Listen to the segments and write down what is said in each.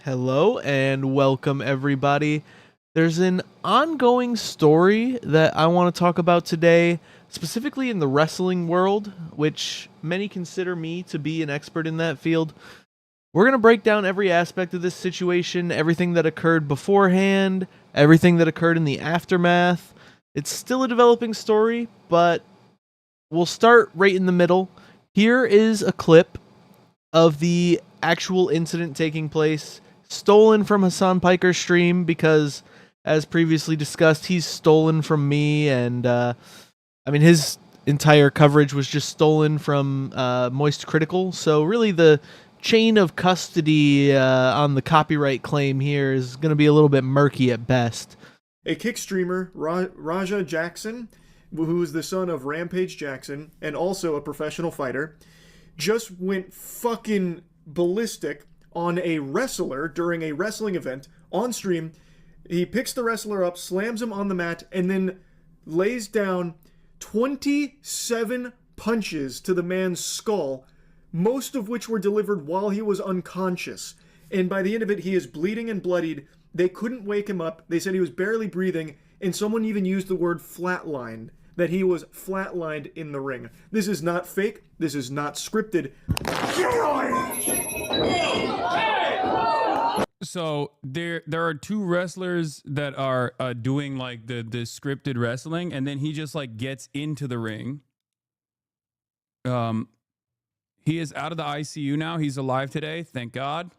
Hello and welcome everybody. There's an ongoing story that I want to talk about today, specifically in the wrestling world, which many consider me to be an expert in that field. We're going to break down every aspect of this situation, everything that occurred beforehand, everything that occurred in the aftermath. It's still a developing story, but we'll start right in the middle. Here is a clip of the actual incident taking place, stolen from Hassan Piker's stream because, as previously discussed, he's stolen from me, and his entire coverage was just stolen from Moist Critical. So really, the chain of custody on the copyright claim here is going to be a little bit murky at best. A kick streamer, Raja Jackson, who is the son of Rampage Jackson and also a professional fighter, just went fucking ballistic on a wrestler during a wrestling event on stream. He picks the wrestler up, slams him on the mat, and then lays down 27 punches to the man's skull, most of which were delivered while he was unconscious. And by the end of it, he is bleeding and bloodied. They couldn't wake him up. They said he was barely breathing, and someone even used the word flatlined, that he was flatlined in the ring. This is not fake. This is not scripted. So there are two wrestlers that are doing like the scripted wrestling, and then he just like gets into the ring. He is out of the ICU now. He's alive today, thank God.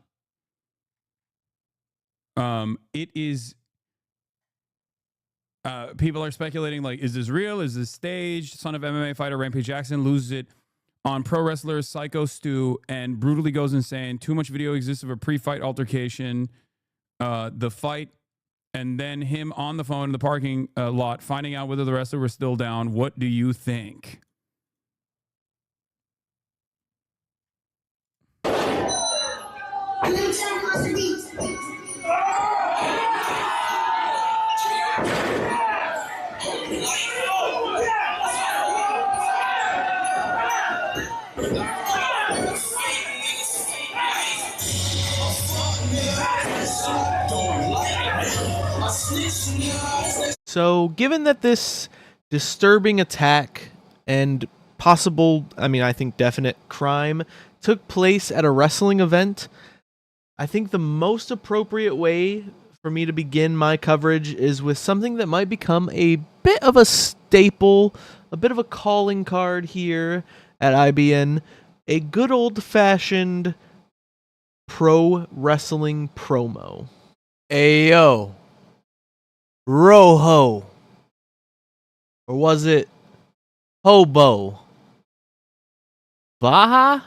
It is. People are speculating, like, is this real? Is this staged? Son of MMA fighter Rampage Jackson loses it on pro wrestler Psycho Stu and brutally goes insane. Too much video exists of a pre-fight altercation, the fight, and then him on the phone in the parking lot finding out whether the wrestler was still down. What do you think? So, given that this disturbing attack and possible, I think definite crime took place at a wrestling event, I think the most appropriate way for me to begin my coverage is with something that might become a bit of a staple, a bit of a calling card here at IBN, a good old-fashioned pro wrestling promo. Ayo. Roho. Or was it Hobo? Baja?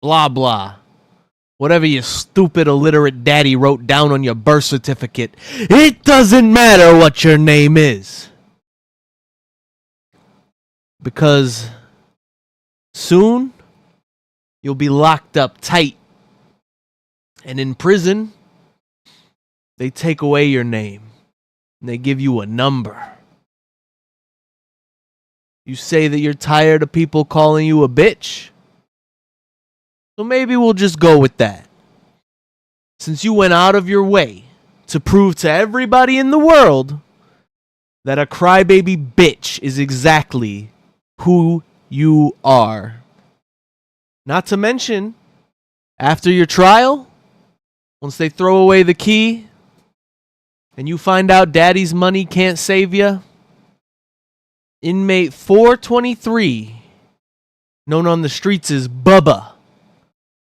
Blah blah. Whatever your stupid illiterate daddy wrote down on your birth certificate. It doesn't matter what your name is. Because soon you'll be locked up tight. And in prison, they take away your name. And they give you a number. You say that you're tired of people calling you a bitch. So maybe we'll just go with that. Since you went out of your way to prove to everybody in the world that a crybaby bitch is exactly who you are. Not to mention, after your trial, once they throw away the key, and you find out daddy's money can't save you, inmate 423, known on the streets as Bubba,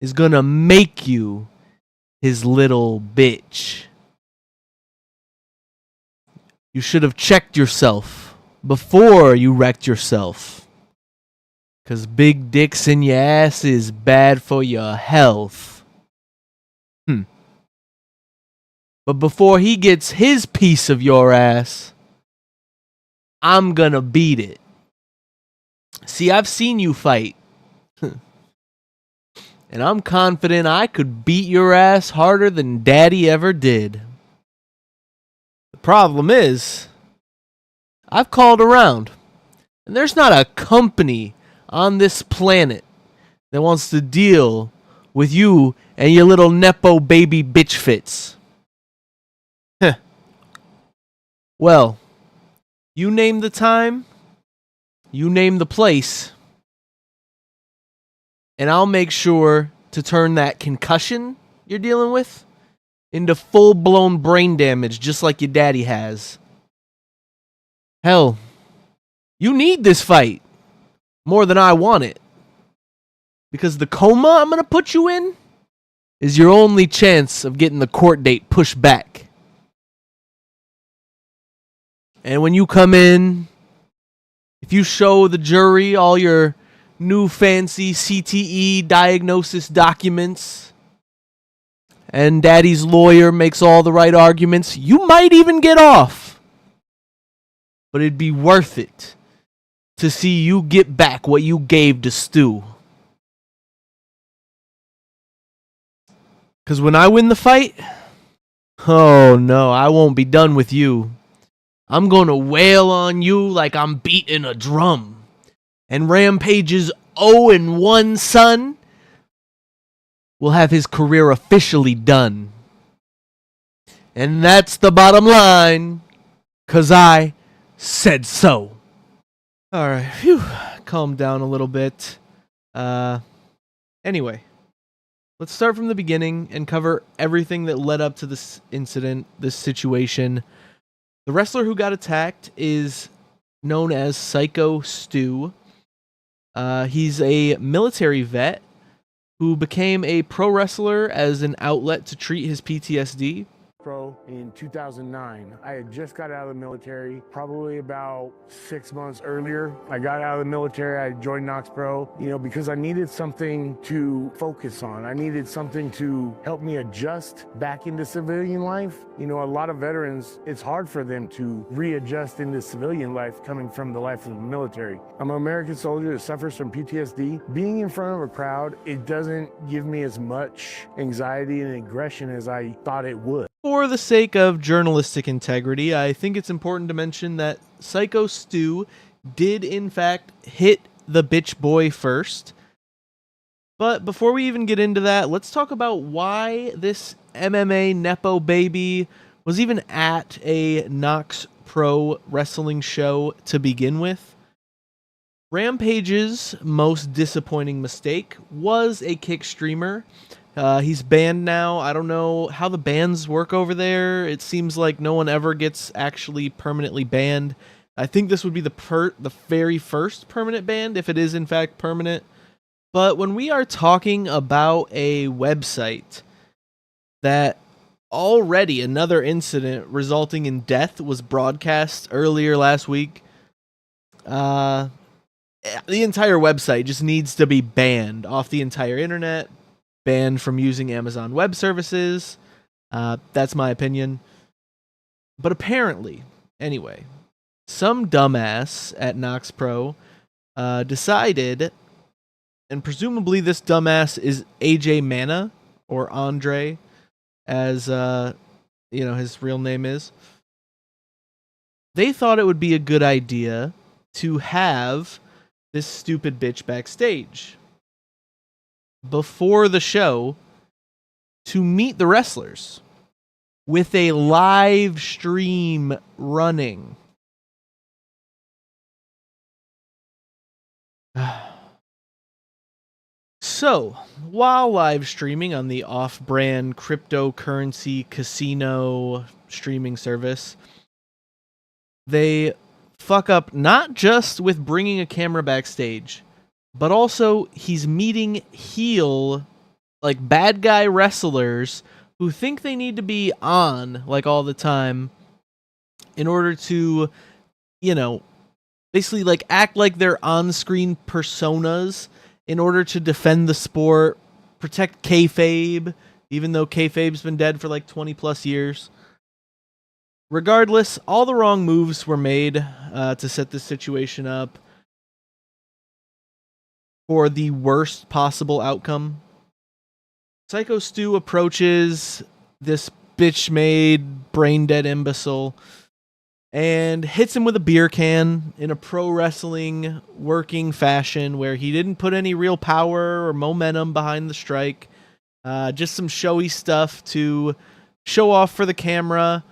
is gonna make you his little bitch. You should have checked yourself before you wrecked yourself. 'Cause big dicks in your ass is bad for your health. But before he gets his piece of your ass, I'm gonna beat it. See, I've seen you fight. And I'm confident I could beat your ass harder than Daddy ever did. The problem is, I've called around, and there's not a company on this planet that wants to deal with you and your little Nepo baby bitch fits. Heh. Well, you name the time, you name the place, and I'll make sure to turn that concussion you're dealing with into full-blown brain damage, just like your daddy has. Hell, you need this fight more than I want it. Because the coma I'm going to put you in is your only chance of getting the court date pushed back. And when you come in, if you show the jury all your new fancy CTE diagnosis documents, and daddy's lawyer makes all the right arguments, you might even get off. But it'd be worth it to see you get back what you gave to Stu. Because when I win the fight, oh no, I won't be done with you. I'm going to wail on you like I'm beating a drum. And Rampage's 0-1 son will have his career officially done. And that's the bottom line, because I said so. Alright, phew, calm down a little bit. Anyway, let's start from the beginning and cover everything that led up to this incident, this situation. The wrestler who got attacked is known as Psycho Stu. He's a military vet who became a pro wrestler as an outlet to treat his PTSD. Pro in 2009. I had just got out of the military, probably about 6 months earlier. I got out of the military, I joined Knokx Pro, because I needed something to focus on. I needed something to help me adjust back into civilian life. A lot of veterans, it's hard for them to readjust into civilian life coming from the life of the military. I'm an American soldier that suffers from PTSD. Being in front of a crowd, it doesn't give me as much anxiety and aggression as I thought it would. For the sake of journalistic integrity, I think it's important to mention that Psycho Stu did in fact hit the bitch boy first. But before we even get into that, let's talk about why this MMA Nepo baby was even at a Knokx Pro wrestling show to begin with. Rampage's most disappointing mistake was a kick streamer. He's banned now. I don't know how the bans work over there. It seems like no one ever gets actually permanently banned. I think this would be the very first permanent ban, if it is in fact permanent. But when we are talking about a website that already another incident resulting in death was broadcast earlier last week, the entire website just needs to be banned off the entire internet. Banned from using Amazon Web Services. That's my opinion. But apparently, anyway, some dumbass at Knokx Pro decided, and presumably this dumbass is AJ Mana, or Andre, as his real name is. They thought it would be a good idea to have this stupid bitch backstage before the show to meet the wrestlers with a live stream running. So, while live streaming on the off-brand cryptocurrency casino streaming service, they fuck up not just with bringing a camera backstage, but also he's meeting bad guy wrestlers who think they need to be on, all the time, in order to, basically, act like they're on-screen personas in order to defend the sport, protect kayfabe, even though kayfabe's been dead for 20-plus years. Regardless, all the wrong moves were made to set this situation up for the worst possible outcome. Psycho Stu approaches this bitch-made, brain-dead imbecile and hits him with a beer can in a pro wrestling working fashion where he didn't put any real power or momentum behind the strike. Just some showy stuff to show off for the camera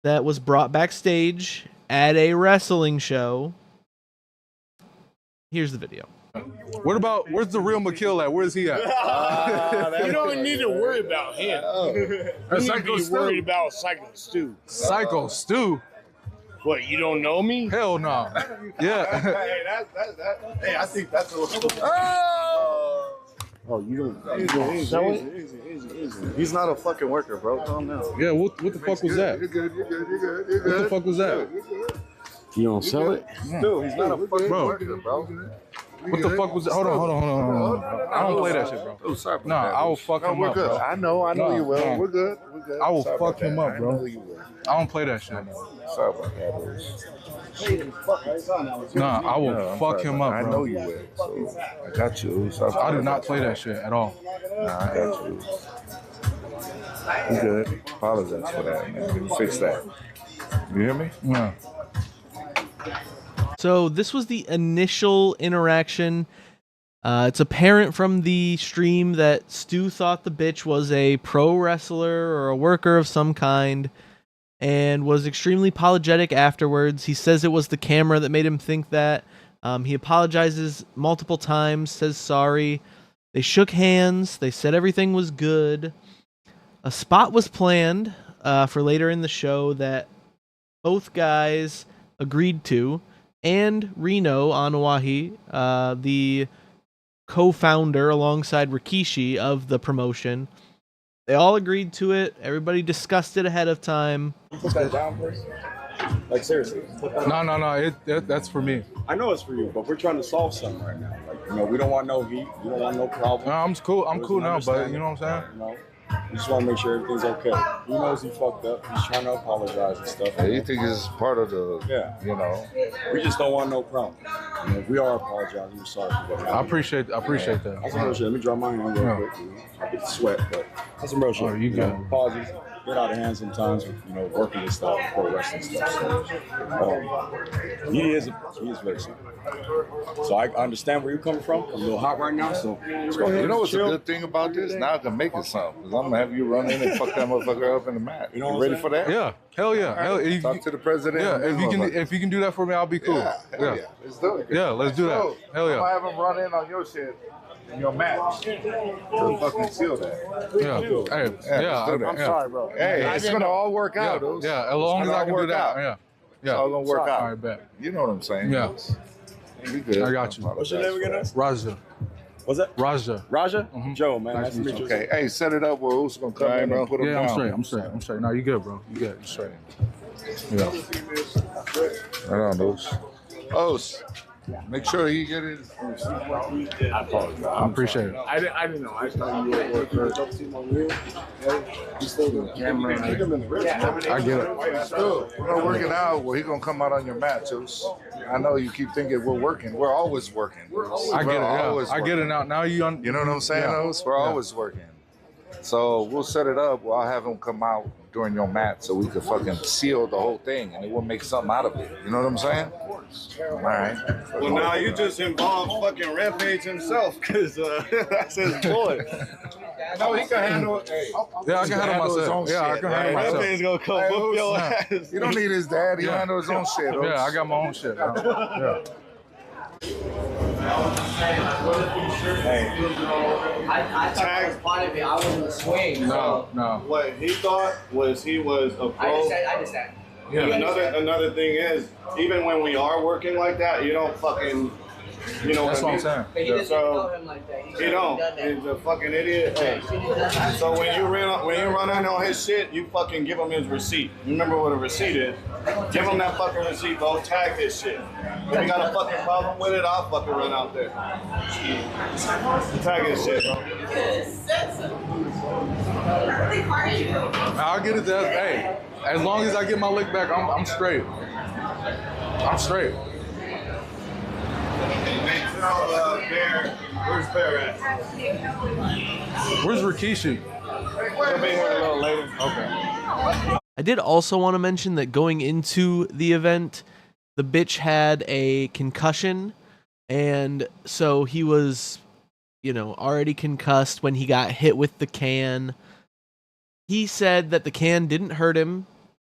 that was brought backstage at a wrestling show. Here's the video. Where's the real McKill at? Where's he at? You don't need to worry about him. You need to be worried about Psycho Stu. Psycho Stu? What, you don't know me? Hell no. Yeah. Hey, I think that's a little. Oh, you don't sell it? Easy. He's not a fucking worker, bro. Calm down. Yeah, what the fuck was that? You're good. What the fuck was that? You don't sell it? Dude, he's not a fucking Bro. worker, bro. What the fuck was that? Hold on. I don't play that shit, bro. Oh, sorry about Nah, that. I will fuck him we're up, good. bro. I know No, you will. no. We're good. I will Sorry fuck about him that. up, bro. I know you will. I don't play that shit. Sorry about that. Nah, I will fuck him up, I know bro. you will. So I got you. Sorry I about do not that. play that shit at all. Nah, I got you. You good. Apologize for that, man. Fix that. You hear me? Yeah. So this was the initial interaction. It's apparent from the stream that Stu thought the bitch was a pro wrestler or a worker of some kind and was extremely apologetic afterwards. He says it was the camera that made him think that. He apologizes multiple times, says sorry. They shook hands. They said everything was good. A spot was planned for later in the show that both guys agreed to, and Reno Anuahi, the co-founder alongside Rikishi of the promotion. They all agreed to it. Everybody discussed it ahead of time. Put that down, please. Like, seriously. No. That's for me. I know it's for you, but we're trying to solve something right now. Like, we don't want no heat. We don't want no problem. No, I'm cool. I'm There's cool an now, but understanding, you know what I'm saying? You know, we just want to make sure everything's okay. He knows he fucked up. He's trying to apologize and stuff. Yeah, you think it's part of the, Yeah. you know. We just don't want no problem. You know, if we are apologizing. We're sorry for what happened. I appreciate that. That's some real shit. Let me draw mine on real Yeah. quick. I get the sweat, but that's some real shit. Oh, you good. Apologies get out of hand sometimes with, working this stuff, pro wrestling stuff. So, he is very sorry. So I understand where you're coming from. I'm a little hot right now, so let's go ahead. You know what's chill. a good thing about this? Now I can make it something. Because I'm going to have you run in and fuck that motherfucker up in the mat. You know You what ready I'm for that? Yeah. Hell yeah. Hell, Talk to the president. yeah. and If you can do that for me, I'll be cool. Yeah, hell yeah. Let's do it. Yeah, let's do that. Hell I'm yeah. going to have him run in on your shit in your match. To fucking seal that. Yeah. Hey, yeah. let's do that. I'm sorry, bro. Hey, it's going to all work Yeah, out. dude. yeah, as long as It's I gonna can do work that. out. Yeah. It's Yeah. all going to work All out. right, bet. You know what I'm saying? Yeah. You good. I got you. What's your name again? Raja. What's that? Raja. Raja? Joe, man. Nice Nice to meet you. Okay, hey, set it up where who's going to come in and put him Yeah, down. I'm straight. No, you good, bro. You good. You straight. Yeah. Right on, those. Os, make sure he get his. I apologize. I appreciate it. I didn't know. I thought you were a worker. You stayed on camera. I get it. We're gonna work it out where he gonna come out on your mat, Os. I know you keep thinking we're working. We're always working. I get it. Always Yeah. I get it now. Now you You know what I'm saying, Yeah. Os? We're always working. So we'll set it up. I'll have him come out during your mat so we could fucking seal the whole thing and we'll make something out of it. You know what I'm saying? All right. Well, now you just involved fucking Rampage himself, because that's his boy. No, he can handle it. Hey, Yeah, I can handle his myself. own Yeah, I shit, can man. handle myself. Rampage gonna come Hey, whoop your Os, ass. You don't need his dad. He Yeah. handle his own shit. Os. Yeah, I got my own shit now. Yeah. I thought was part of it. I was in the swing. No, no. What he thought was he was a I pro. understand. Yeah. Another thing is, even when we are working like that, you don't fucking, you know That's what I what I'm mean? saying. But he Yeah. doesn't know him like that. He don't. He's a fucking idiot. Hey. He didn't done that. So when you run in on his shit, you fucking give him his receipt. You remember what a receipt is? Give him that fucking receipt, bro. Tag his shit. If you got a fucking problem with it, I'll fucking run out there. Tag his shit, bro. I'll get it there. Hey, as long as I get my lick back, I'm straight. I'm straight. Bear, where's Bear at? Where's Rikishi? He'll be here a little later. Okay. I did also want to mention that going into the event, the bitch had a concussion, and so he was already concussed when he got hit with the can. He said that the can didn't hurt him,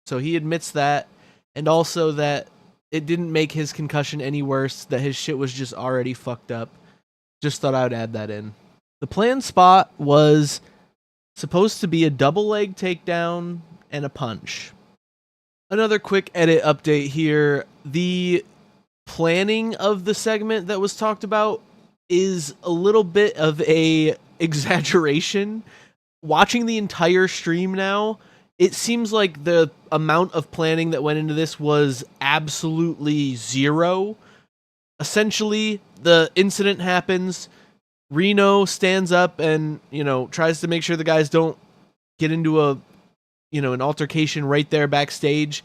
so he admits that, and also that it didn't make his concussion any worse, that his shit was just already fucked up. Just thought I would add that in. The planned spot was supposed to be a double leg takedown and a punch. Another quick edit update here. The planning of the segment that was talked about is a little bit of a exaggeration. Watching the entire stream now, it seems like the amount of planning that went into this was absolutely zero. Essentially, the incident happens. Reno stands up and, tries to make sure the guys don't get into an altercation right there backstage.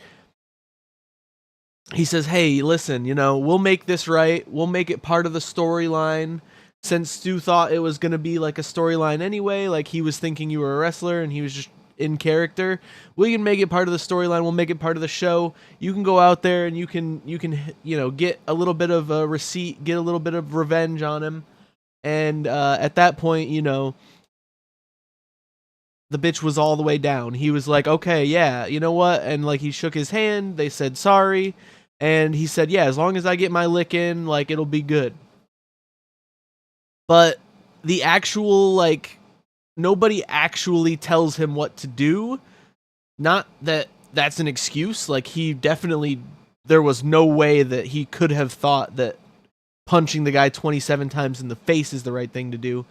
He says, hey, listen, we'll make this right. We'll make it part of the storyline. Since Stu thought it was going to be like a storyline anyway, like he was thinking you were a wrestler and he was just in character, we can make it part of the storyline. We'll make it part of the show. You can go out there and you can get a little bit of a receipt, get a little bit of revenge on him. And at that point, the bitch was all the way down. He was like, okay, yeah, you know what? And like he shook his hand. They said sorry. And he said, yeah, as long as I get my lick in, like it'll be good. But the actual, nobody actually tells him what to do. Not that that's an excuse. Like, there was no way that he could have thought that punching the guy 27 times in the face is the right thing to do.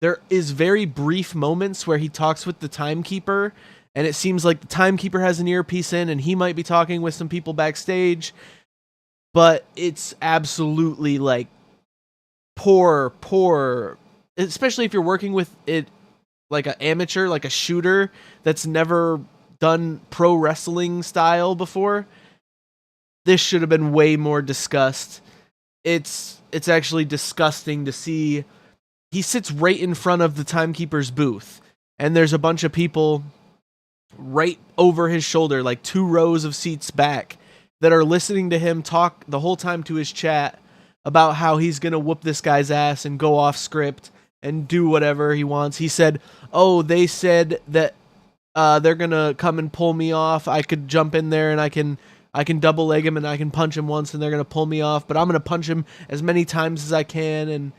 There is very brief moments where he talks with the timekeeper, and it seems like the timekeeper has an earpiece in, and he might be talking with some people backstage. But it's absolutely, poor, especially if you're working with it like an amateur, like a shooter that's never done pro wrestling style before. This should have been way more discussed. It's actually disgusting to see. He sits right in front of the timekeeper's booth, and there's a bunch of people right over his shoulder, like 2 rows of seats back, that are listening to him talk the whole time to his chat about how he's going to whoop this guy's ass and go off script and do whatever he wants. He said, oh, they said that they're going to come and pull me off. I could jump in there and I can double leg him and I can punch him once and they're going to pull me off, but I'm going to punch him as many times as I can and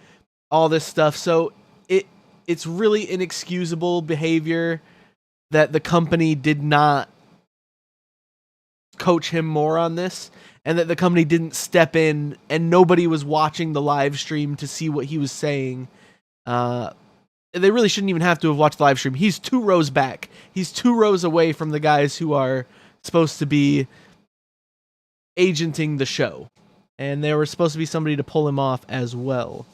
all this stuff. So it's really inexcusable behavior that the company did not coach him more on this, and that the company didn't step in and nobody was watching the live stream to see what he was saying. They really shouldn't even have to have watched the live stream. He's 2 rows back. He's 2 rows away from the guys who are supposed to be agenting the show. And there was supposed to be somebody to pull him off as well.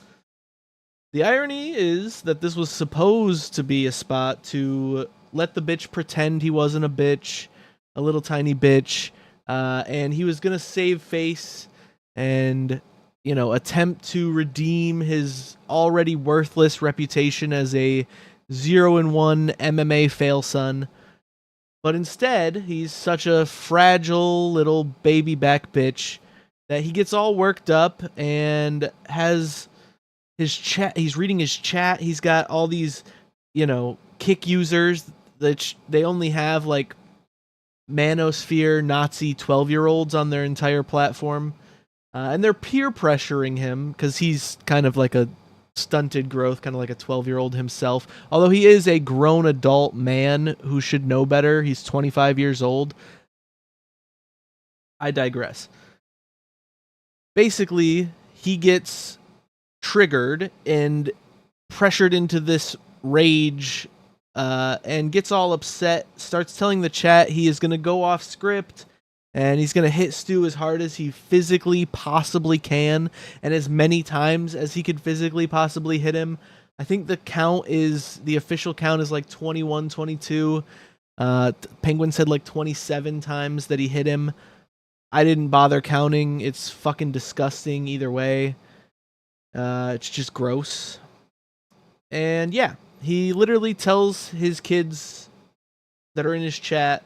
The irony is that this was supposed to be a spot to let the bitch pretend he wasn't a bitch, a little tiny bitch, and he was going to save face and, attempt to redeem his already worthless reputation as a 0-1 MMA fail son. But instead, he's such a fragile little baby back bitch that he gets all worked up and has his chat. He's reading his chat. He's got all these, kick users that they only have manosphere Nazi 12-year-olds on their entire platform. And they're peer pressuring him because he's kind of like a stunted growth, kind of like a 12-year-old himself. Although he is a grown adult man who should know better. He's 25 years old. I digress. Basically, he gets triggered and pressured into this rage and gets all upset, starts telling the chat he is going to go off script and he's going to hit Stu as hard as he physically possibly can and as many times as he could physically possibly hit him. I think the official count is 21, 22. Penguin said 27 times that he hit him. I didn't bother counting. It's fucking disgusting either way. It's just gross. And yeah, he literally tells his kids that are in his chat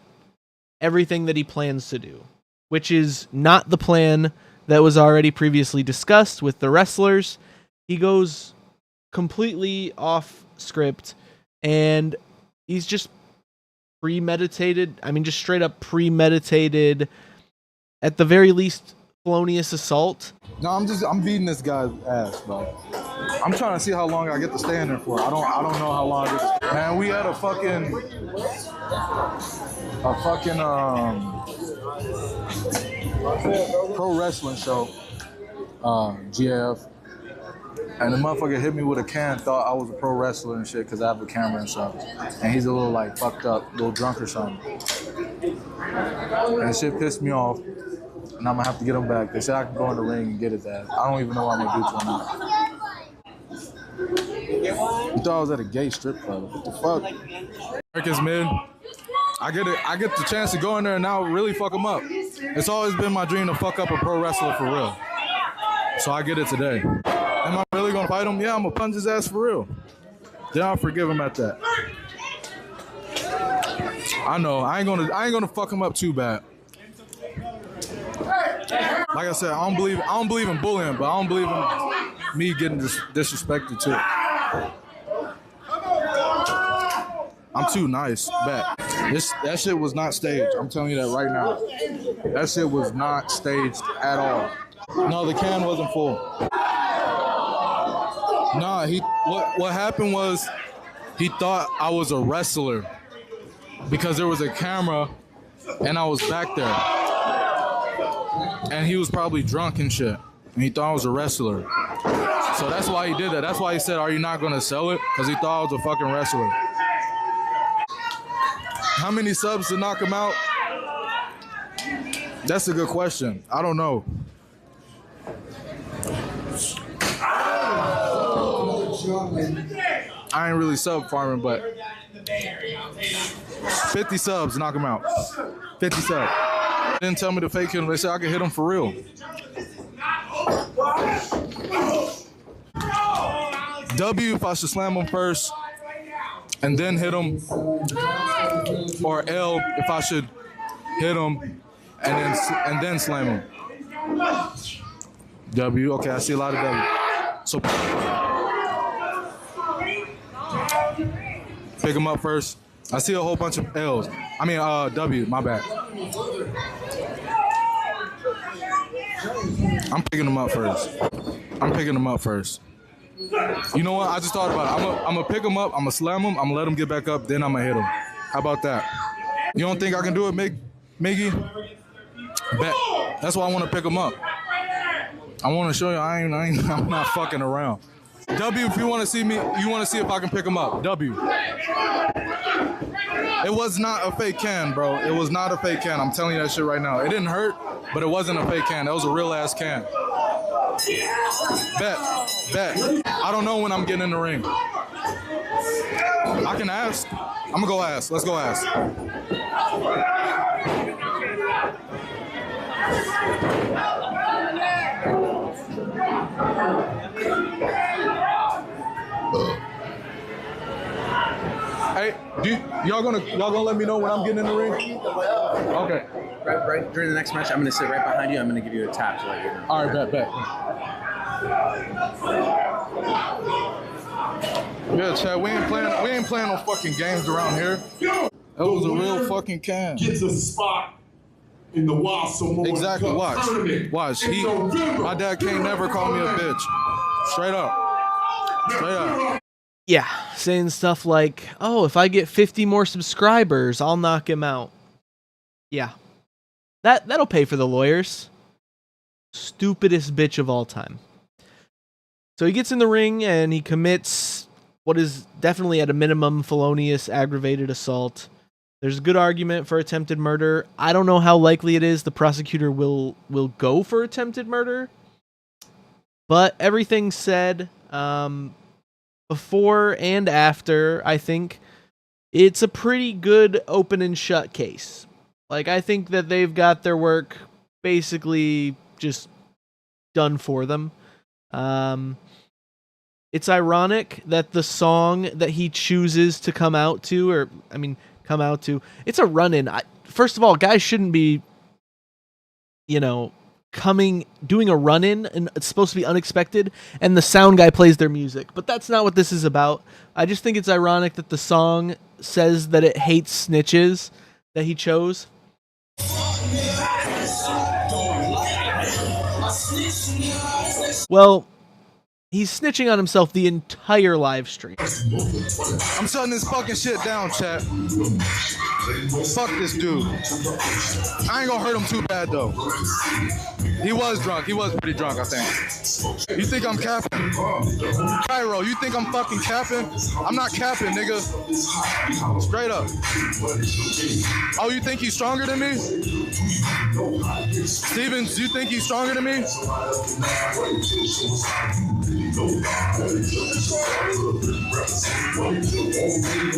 everything that he plans to do, which is not the plan that was already previously discussed with the wrestlers. He goes completely off script, and he's just premeditated. I mean, just straight up premeditated, at the very least, felonious assault. No, I'm beating this guy's ass, bro. I'm trying to see how long I get to stay in there for. I don't know how long I get to. Man, we had a fucking pro wrestling show, GF. And the motherfucker hit me with a can, thought I was a pro wrestler and shit because I have a camera and stuff. And he's a little like fucked up, little drunk or something. And shit pissed me off. And I'm gonna have to get him back. They said I can go in the ring and get it that. I don't even know what I'm gonna do to him now. You thought I was at a gay strip club. What the fuck? America's mid. I get the chance to go in there and now really fuck him up. It's always been my dream to fuck up a pro wrestler for real. So I get it today. Am I really gonna fight him? Yeah, I'm gonna punch his ass for real. Then I'll forgive him at that. I know, I ain't gonna fuck him up too bad. Like I said, I don't believe in bullying, but I don't believe in me getting disrespected too. I'm too nice. Bet. That shit was not staged. I'm telling you that right now. That shit was not staged at all. No, the can wasn't full. Nah, what happened was he thought I was a wrestler because there was a camera and I was back there. And he was probably drunk and shit. And he thought I was a wrestler. So that's why he did that. That's why he said, "Are you not gonna sell it?" Because he thought I was a fucking wrestler. How many subs to knock him out? That's a good question. I don't know. I ain't really sub farming, but 50 subs, knock him out. 50 subs. They didn't tell me to fake him. They said I could hit him for real. W if I should slam him first and then hit him, or L if I should hit him and then slam him. W, okay, I see a lot of W. So pick him up first. I see a whole bunch of L's. I mean, W, my bad. I'm picking him up first. You know what? I just thought about it. I'm gonna pick him up, I'm gonna slam him, I'm gonna let him get back up, then I'm gonna hit him. How about that? You don't think I can do it, Miggy? Bet. That's why I want to pick him up. I want to show you I'm not fucking around. W, if you want to see me, you want to see if I can pick him up. W. It was not a fake can, bro. It was not a fake can. I'm telling you that shit right now. It didn't hurt, but it wasn't a fake can. That was a real ass can. Bet. I don't know when I'm getting in the ring. I can ask. I'm gonna go ask. Let's go ask. Hey, y'all gonna let me know when I'm getting in the ring? Okay. Right during the next match, I'm gonna sit right behind you. I'm gonna give you a tap to let you know. All right, bet. Yeah, Chad, we ain't playing no fucking games around here. That was a real fucking can. Gets a spot in the Wassamoa Exactly. Cup tournament. Watch. My dad can't never call me a bitch. Straight up. Yeah, saying stuff like, "Oh, if I get 50 more subscribers, I'll knock him out." Yeah. That'll pay for the lawyers. Stupidest bitch of all time. So he gets in the ring and he commits what is definitely at a minimum felonious aggravated assault. There's a good argument for attempted murder. I don't know how likely it is the prosecutor will go for attempted murder. But everything said, before and after, I think it's a pretty good open and shut case. Like, I think that they've got their work basically just done for them. It's ironic that the song that he chooses to come out to, it's a run-in. First of all, guys shouldn't be, doing a run-in, and it's supposed to be unexpected, and the sound guy plays their music. But that's not what this is about. I just think it's ironic that the song says that it hates snitches that he chose. Well, he's snitching on himself the entire live stream. I'm shutting this fucking shit down, chat. Fuck this dude. I ain't gonna hurt him too bad though. He was drunk. He was pretty drunk, I think. You think I'm capping? Cairo, you think I'm fucking capping? I'm not capping, nigga. Straight up. Oh, you think he's stronger than me? Stevens, you think he's stronger than me?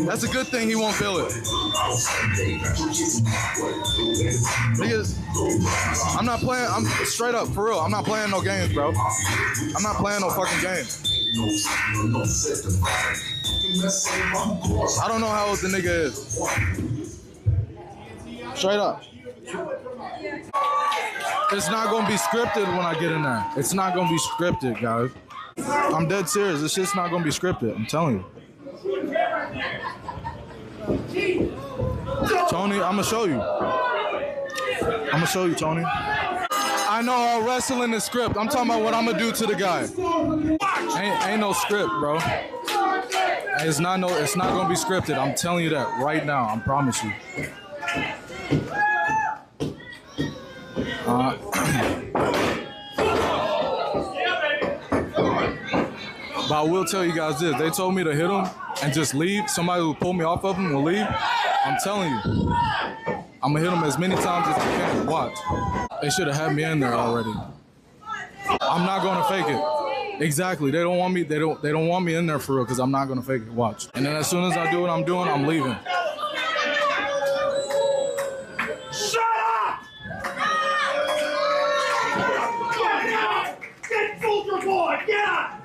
That's a good thing he won't feel it. Niggas, I'm not playing, I'm straight up, for real, I'm not playing no games, bro. I'm not playing no fucking games. I don't know how old the nigga is. Straight up. It's not gonna be scripted when I get in there. It's not gonna be scripted, guys. I'm dead serious. This shit's not gonna be scripted. I'm telling you. Tony, I'm gonna show you. I'm gonna show you, Tony. I know all wrestling is script. I'm talking about what I'm gonna do to the guy. Ain't no script, bro. It's not gonna be scripted. I'm telling you that right now. I promise you. But I will tell you guys this. They told me to hit him and just leave. Somebody who pull me off of him will leave. I'm telling you. I'm gonna hit him as many times as I can. Watch. They should have had me in there already. I'm not gonna fake it. Exactly. They don't want me. They don't want me in there for real because I'm not gonna fake it. Watch. And then as soon as I do what I'm doing, I'm leaving. Shut up! Get Soldier Boy, get up!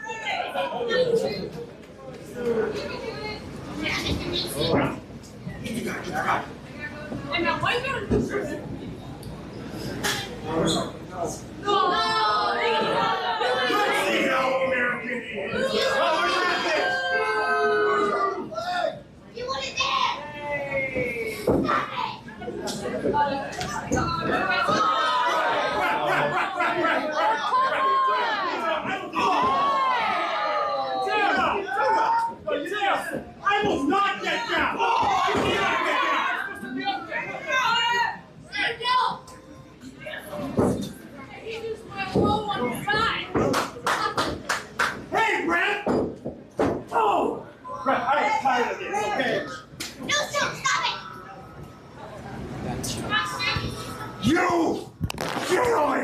I will not get down! Hey, Brent! Oh! Brent, I am tired of this, okay? No, stop it! You! Get on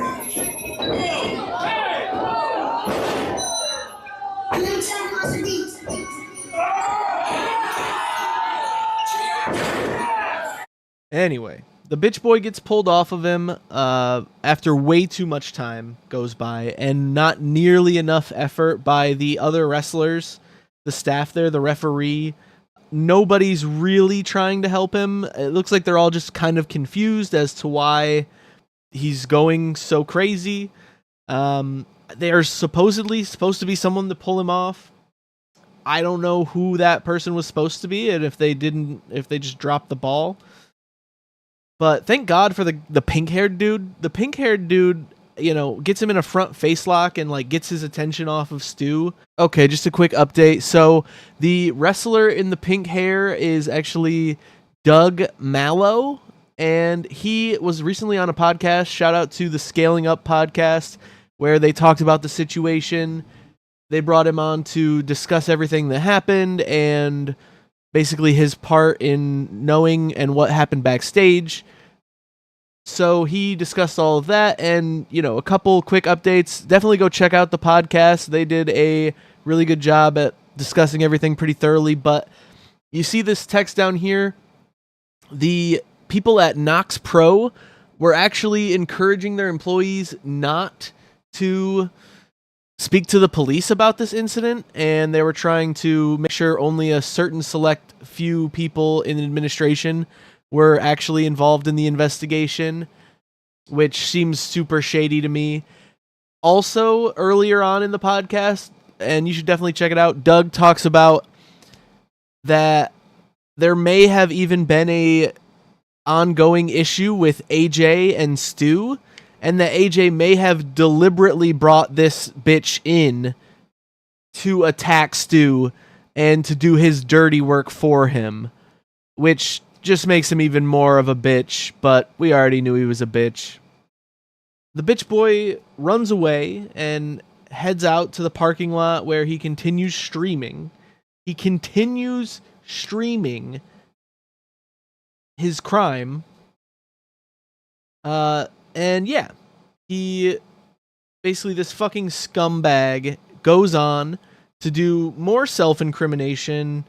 Anyway, the bitch boy gets pulled off of him after way too much time goes by and not nearly enough effort by the other wrestlers, the staff there, the referee. Nobody's really trying to help him. It looks like they're all just kind of confused as to why he's going so crazy. There's supposedly supposed to be someone to pull him off. I don't know who that person was supposed to be and if they just dropped the ball. But thank God for the pink-haired dude. The pink-haired dude, you know, gets him in a front face lock and like gets his attention off of Stu. Okay, just a quick update. So the wrestler in the pink hair is actually Doug Mallow, and he was recently on a podcast. Shout out to the Scaling Up podcast, where they talked about the situation. They brought him on to discuss everything that happened and basically his part in knowing and what happened backstage. So he discussed all of that and, you know, a couple quick updates. Definitely go check out the podcast. They did a really good job at discussing everything pretty thoroughly. But you see this text down here. The people at Knokx Pro were actually encouraging their employees not to speak to the police about this incident, and they were trying to make sure only a certain select few people in administration were actually involved in the investigation. which seems super shady to me. Also, earlier on in the podcast, and you should definitely check it out, Doug talks about that there may have even been a ongoing issue with AJ and Stu, and that AJ may have deliberately brought this bitch in to attack Stu and to do his dirty work for him, which just makes him even more of a bitch, but we already knew he was a bitch. The bitch boy runs away and heads out to the parking lot where he continues streaming. He continues streaming his crime. And yeah, he basically, this fucking scumbag goes on to do more self-incrimination,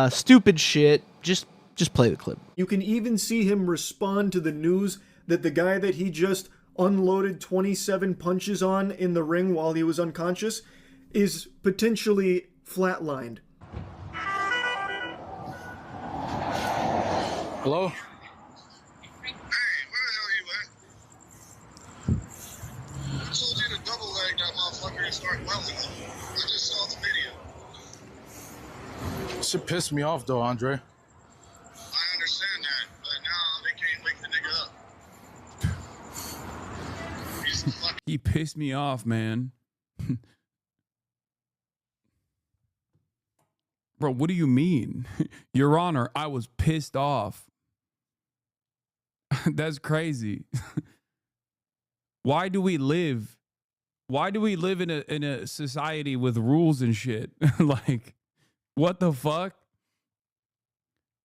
stupid shit. Just play the clip. You can even see him respond to the news that the guy that he just unloaded 27 punches on in the ring while he was unconscious is potentially flatlined. Hello? Shit pissed me off though, Andre. I understand that, but now they can't wake the nigga up. He pissed me off, man. Bro, what do you mean? Your Honor, I was pissed off. That's crazy. Why do we live? Why do we live in a society with rules and shit? Like, what the fuck?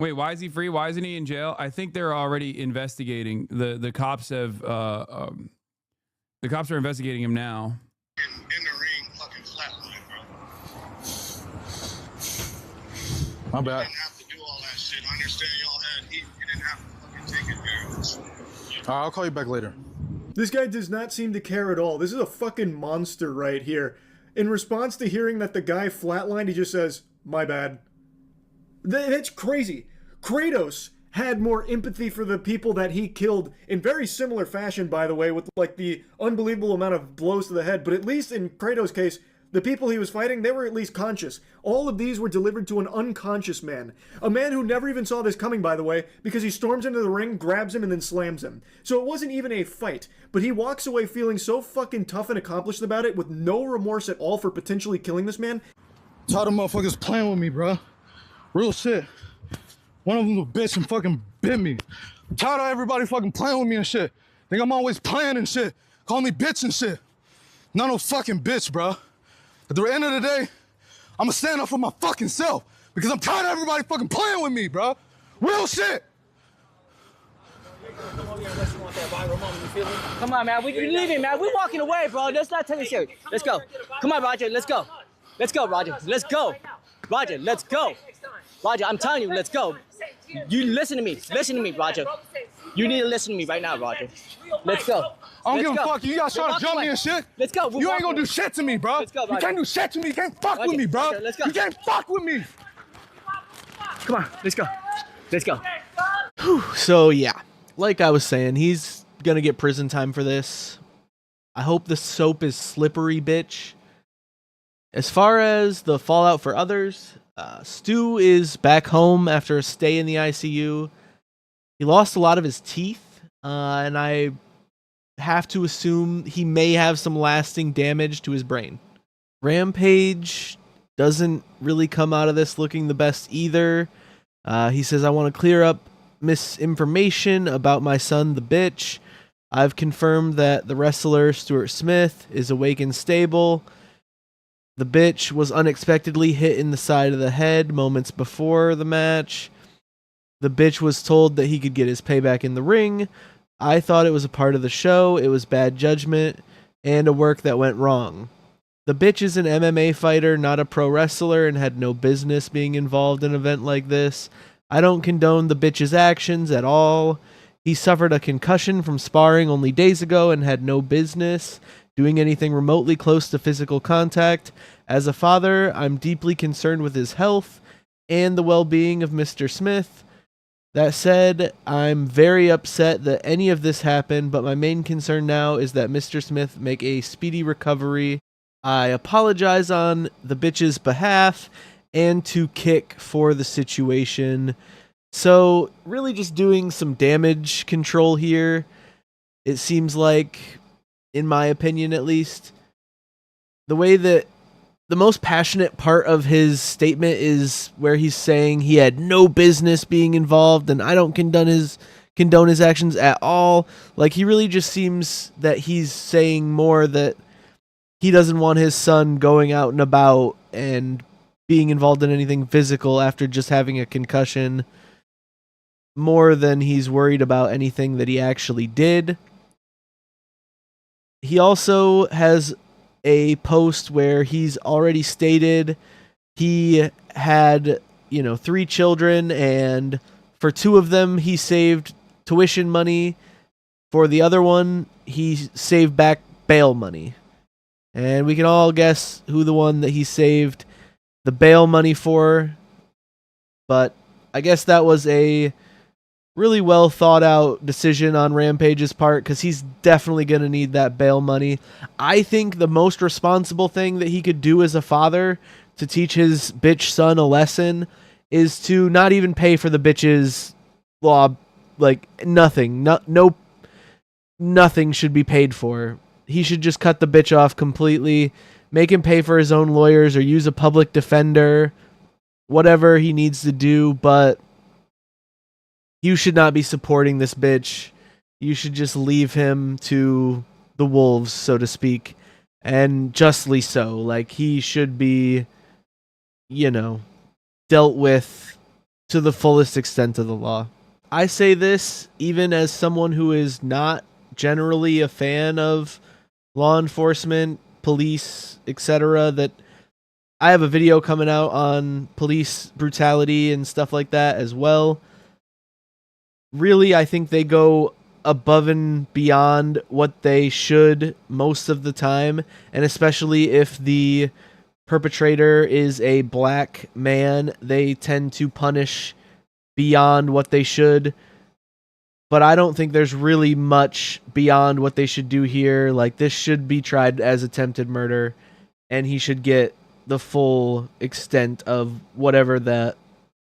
Wait, why is he free? Why isn't he in jail? I think they're already investigating. The cops have the cops are investigating him now. In the ring, fucking flatline, bro. My bad. You didn't have to do all that shit. I understand y'all had heat. You didn't have to fucking take advantage. I'll call you back later. This guy does not seem to care at all. This is a fucking monster right here. In response to hearing that the guy flatlined, he just says, "My bad." That's crazy. Kratos had more empathy for the people that he killed in very similar fashion, by the way, with like the unbelievable amount of blows to the head. But at least in Kratos' case, the people he was fighting, they were at least conscious. All of these were delivered to an unconscious man. A man who never even saw this coming, by the way, because he storms into the ring, grabs him, and then slams him. So it wasn't even a fight, but he walks away feeling so fucking tough and accomplished about it with no remorse at all for potentially killing this man. Tired of motherfuckers playing with me, bro. Real shit. One of them was a bitch and fucking bit me. I'm tired of everybody fucking playing with me and shit. Think I'm always playing and shit. Call me bitch and shit. Not no fucking bitch, bro. At the end of the day, I'ma stand up for my fucking self because I'm tired of everybody fucking playing with me, bro. Real shit. Come on, man. We leaving, man. We're walking away, bro. Let's not take it serious. Let's go. Come on, Roger. Let's go. Let's go, Roger. Let's go. Roger, let's go. Roger, I'm telling you, let's go. You listen to me. Listen to me, Roger. You need to listen to me right now, Roger. Let's go. I don't give a fuck. You guys trying to jump me and shit. Let's go. You ain't gonna do shit to me, bro. Let's go, you can't do shit to me. You can't fuck with me, bro. Let's go. You can't fuck with me. Come on, let's go. Let's go. So yeah, like I was saying, he's gonna get prison time for this. I hope the soap is slippery, bitch. As far as the fallout for others, Stu is back home after a stay in the ICU. He lost a lot of his teeth, and I have to assume he may have some lasting damage to his brain. Rampage doesn't really come out of this looking the best either. He says, "I want to clear up misinformation about my son, the bitch. I've confirmed that the wrestler, Stuart Smith, is awake and stable. The bitch was unexpectedly hit in the side of the head moments before the match. The bitch was told that he could get his payback in the ring. I thought it was a part of the show. It was bad judgment and a work that went wrong. The bitch is an MMA fighter, not a pro wrestler, and had no business being involved in an event like this. I don't condone the bitch's actions at all. He suffered a concussion from sparring only days ago and had no business doing anything remotely close to physical contact. As a father, I'm deeply concerned with his health and the well-being of Mr. Smith. That said, I'm very upset that any of this happened, but my main concern now is that Mr. Smith make a speedy recovery. I apologize on the bitch's behalf and to Kick for the situation. So, really just doing some damage control here. It seems like, in my opinion at least, the way that the most passionate part of his statement is where he's saying he had no business being involved and I don't condone his actions at all. Like, he really just seems that he's saying more that he doesn't want his son going out and about and being involved in anything physical after just having a concussion, more than he's worried about anything that he actually did. He also has a post where he's already stated he had, 3 children, and for 2 of them he saved tuition money. For the other one, he saved back bail money. And we can all guess who the one that he saved the bail money for. But I guess that was a really well thought out decision on Rampage's part, because he's definitely going to need that bail money. I think the most responsible thing that he could do as a father to teach his bitch son a lesson is to not even pay for the bitch's law. Like, nothing. Nothing should be paid for. He should just cut the bitch off completely, make him pay for his own lawyers or use a public defender, whatever he needs to do, but you should not be supporting this bitch. You should just leave him to the wolves, so to speak, and justly so. Like, he should be, dealt with to the fullest extent of the law. I say this even as someone who is not generally a fan of law enforcement, police, etc., that I have a video coming out on police brutality and stuff like that as well. Really, I think they go above and beyond what they should most of the time, and especially if the perpetrator is a black man, they tend to punish beyond what they should. But I don't think there's really much beyond what they should do here. Like, this should be tried as attempted murder, and he should get the full extent of whatever the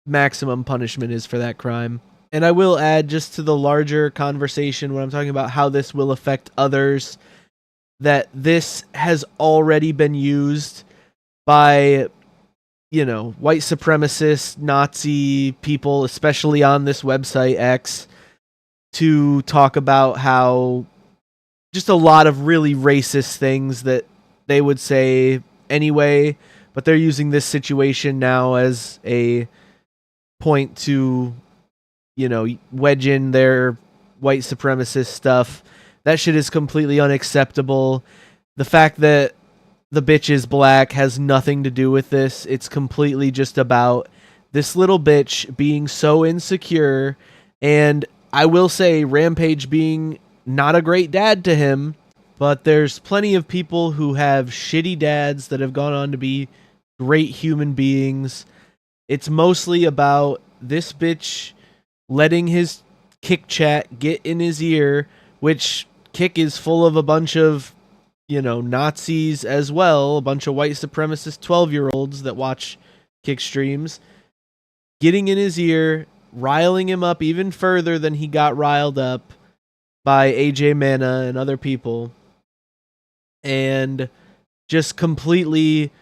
maximum punishment is for that crime. And I will add, just to the larger conversation when I'm talking about how this will affect others, that this has already been used by, white supremacist, Nazi people, especially on this website X, to talk about how just a lot of really racist things that they would say anyway, but they're using this situation now as a point to, wedge in their white supremacist stuff. That shit is completely unacceptable. The fact that the bitch is black has nothing to do with this. It's completely just about this little bitch being so insecure, and I will say Rampage being not a great dad to him, but there's plenty of people who have shitty dads that have gone on to be great human beings. It's mostly about this bitch letting his Kick chat get in his ear, which Kick is full of a bunch of, Nazis as well, a bunch of white supremacist 12-year-olds that watch Kick streams, getting in his ear, riling him up even further than he got riled up by AJ Mana and other people, and just completely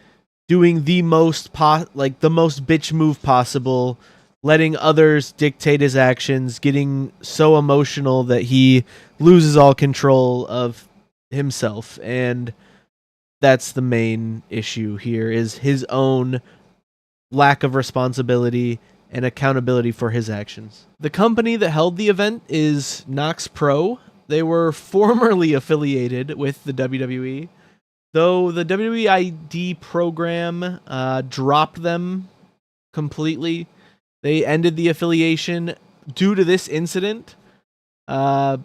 doing the most the most bitch move possible, letting others dictate his actions, getting so emotional that he loses all control of himself. And that's the main issue here, is his own lack of responsibility and accountability for his actions. The company that held the event is Knokx Pro. They were formerly affiliated with the WWE, though the WWE ID program dropped them completely. They ended the affiliation due to this incident. Knokx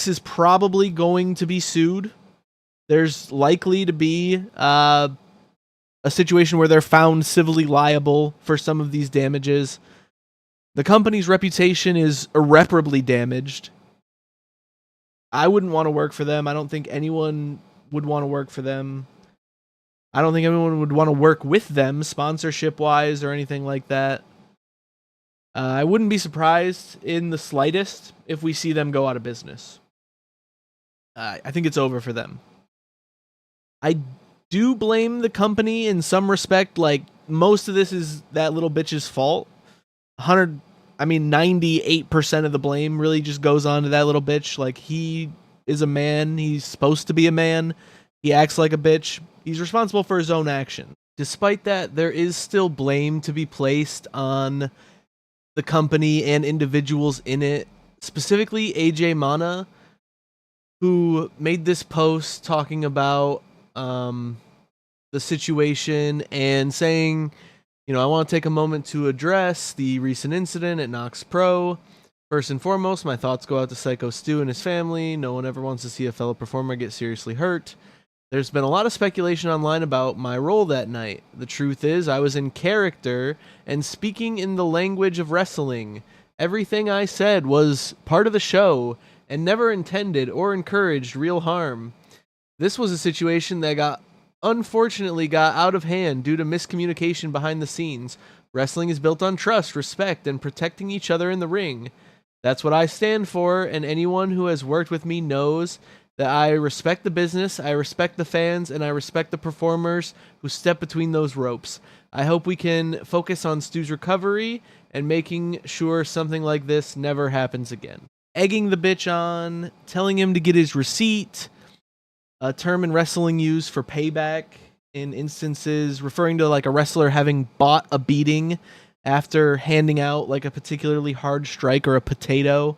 is probably going to be sued. There's likely to be a situation where they're found civilly liable for some of these damages. The company's reputation is irreparably damaged. I wouldn't want to work for them. I don't think anyone would want to work for them. I don't think anyone would want to work with them sponsorship-wise or anything like that. I wouldn't be surprised in the slightest if we see them go out of business. I think it's over for them. I do blame the company in some respect. Like, most of this is that little bitch's fault. 98% of the blame really just goes on to that little bitch. Like, he is a man. He's supposed to be a man. He acts like a bitch. He's responsible for his own action. Despite that, there is still blame to be placed on the company and individuals in it. Specifically, AJ Mana, who made this post talking about the situation and saying, I want to take a moment to address the recent incident at Knokx Pro. First and foremost, my thoughts go out to Psycho Stu and his family. No one ever wants to see a fellow performer get seriously hurt. There's been a lot of speculation online about my role that night. The truth is, I was in character and speaking in the language of wrestling. Everything I said was part of the show and never intended or encouraged real harm. This was a situation that unfortunately got out of hand due to miscommunication behind the scenes. Wrestling is built on trust, respect, and protecting each other in the ring. That's what I stand for, and anyone who has worked with me knows that I respect the business, I respect the fans, and I respect the performers who step between those ropes. I hope we can focus on Stu's recovery and making sure something like this never happens again. Egging the bitch on, telling him to get his receipt, a term in wrestling used for payback in instances referring to like a wrestler having bought a beating after handing out like a particularly hard strike or a potato.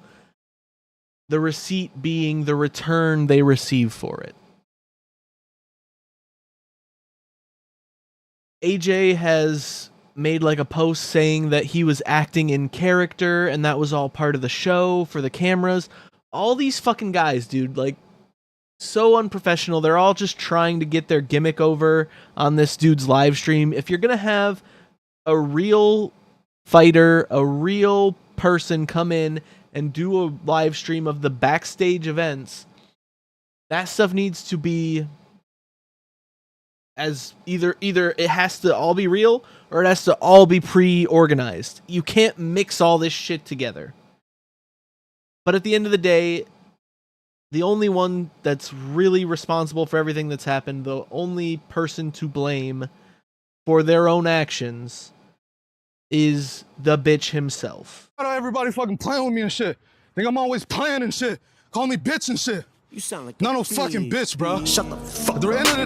The receipt being the return they receive for it. AJ has made like a post saying that he was acting in character and that was all part of the show for the cameras. All these fucking guys, dude, like, so unprofessional. They're all just trying to get their gimmick over on this dude's live stream. If you're gonna have a real fighter, a real person come in and do a live stream of the backstage events, that stuff needs to be as either it has to all be real or it has to all be pre-organized. You can't mix all this shit together. But at the end of the day, the only one that's really responsible for everything that's happened, the only person to blame for their own actions, is the bitch himself. Everybody fucking playing with me and shit. Think I'm always playing and shit. Call me bitch and shit. You sound like no fucking bitch, bro. Shut the fuck At the end of the